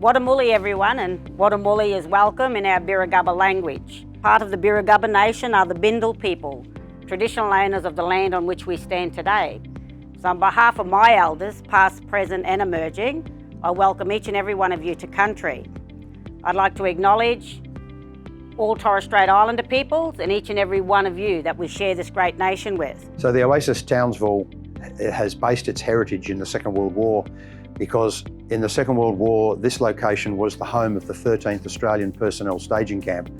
Wadamuli everyone, and Wadamuli is welcome in our Birragubba language. Part of the Birragubba nation are the Bindal people, traditional owners of the land on which we stand today. So on behalf of my elders, past, present and emerging, I welcome each and every one of you to country. I'd like to acknowledge all Torres Strait Islander peoples and each and every one of you that we share this great nation with. So the Oasis Townsville has based its heritage in the Second World War because in the Second World War, this location was the home of the 13th Australian Personnel Staging Camp,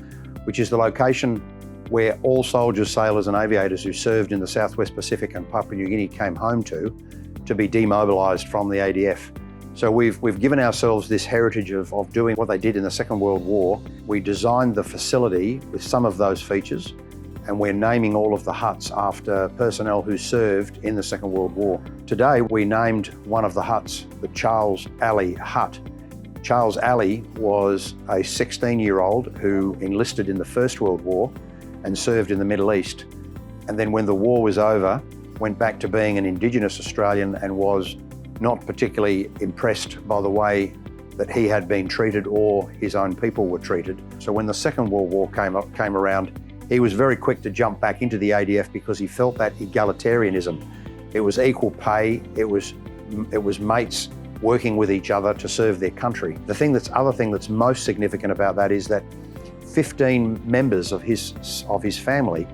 which is the location where all soldiers, sailors and aviators who served in the Southwest Pacific and Papua New Guinea came home to be demobilised from the ADF. So we've given ourselves this heritage of doing what they did in the Second World War. We designed the facility with some of those features, and we're naming all of the huts after personnel who served in the Second World War. Today, we named one of the huts the Charles Alley Hut. Charles Alley was a 16-year-old who enlisted in the First World War and served in the Middle East. And then when the war was over, went back to being an Indigenous Australian and was not particularly impressed by the way that he had been treated or his own people were treated. So when the Second World War came around, he was very quick to jump back into the ADF because he felt that egalitarianism. It was equal pay, it was mates working with each other to serve their country. The other thing that's most significant about that is that 15 members of his family,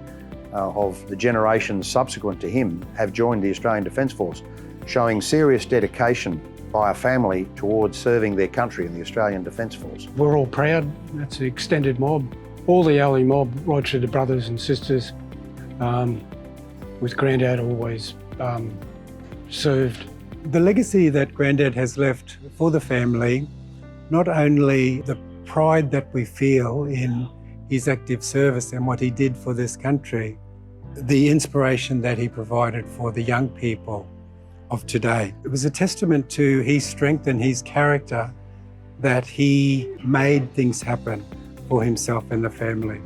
of the generations subsequent to him, have joined the Australian Defence Force, showing serious dedication by a family towards serving their country in the Australian Defence Force. We're all proud. That's the extended mob. All the alley mob, right through the brothers and sisters, with Grandad always served. The legacy that Grandad has left for the family, not only the pride that we feel in his active service and what he did for this country, the inspiration that he provided for the young people of today. It was a testament to his strength and his character that he made things happen for himself and the family.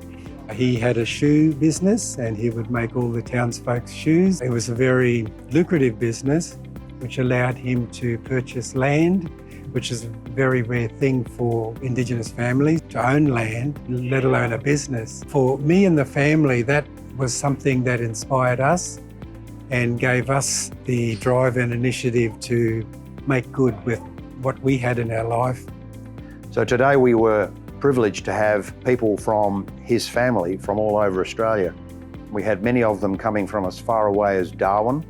He had a shoe business and he would make all the townsfolk's shoes. It was a very lucrative business which allowed him to purchase land, which is a very rare thing for Indigenous families to own land, let alone a business. For me and the family, that was something that inspired us and gave us the drive and initiative to make good with what we had in our life. So today we were privileged to have people from his family from all over Australia. We had many of them coming from as far away as Darwin,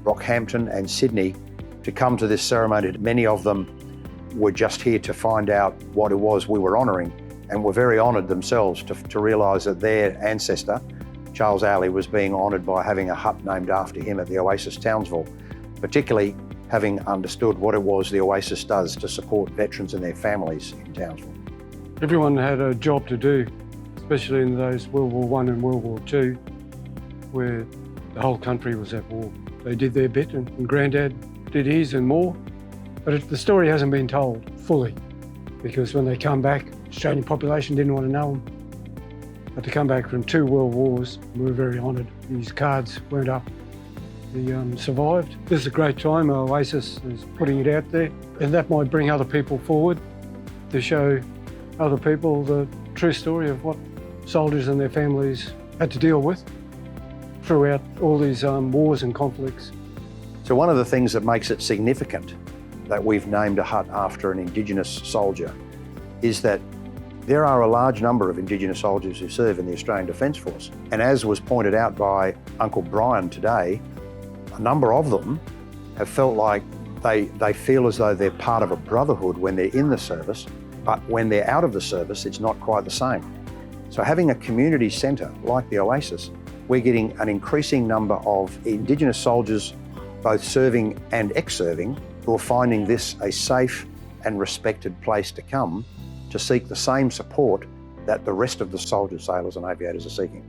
Rockhampton and Sydney to come to this ceremony. Many of them were just here to find out what it was we were honouring, and were very honoured themselves to realise that their ancestor, Charles Alley, was being honoured by having a hut named after him at the Oasis Townsville, particularly having understood what it was the Oasis does to support veterans and their families in Townsville. Everyone had a job to do, especially in those World War I and World War II, where the whole country was at war. They did their bit and Grandad did his and more, but the story hasn't been told fully, because when they come back, the Australian population didn't want to know them. But to come back from 2 world wars, we were very honoured. His cards weren't up. He survived. This is a great time. Oasis is putting it out there, and that might bring other people forward to show other people the true story of what soldiers and their families had to deal with throughout all these wars and conflicts. So one of the things that makes it significant that we've named a hut after an Indigenous soldier is that there are a large number of Indigenous soldiers who serve in the Australian Defence Force. And as was pointed out by Uncle Brian today, a number of them have felt like they feel as though they're part of a brotherhood when they're in the service, but when they're out of the service, it's not quite the same. So having a community centre like the Oasis, we're getting an increasing number of Indigenous soldiers, both serving and ex-serving, who are finding this a safe and respected place to come to seek the same support that the rest of the soldiers, sailors and aviators are seeking.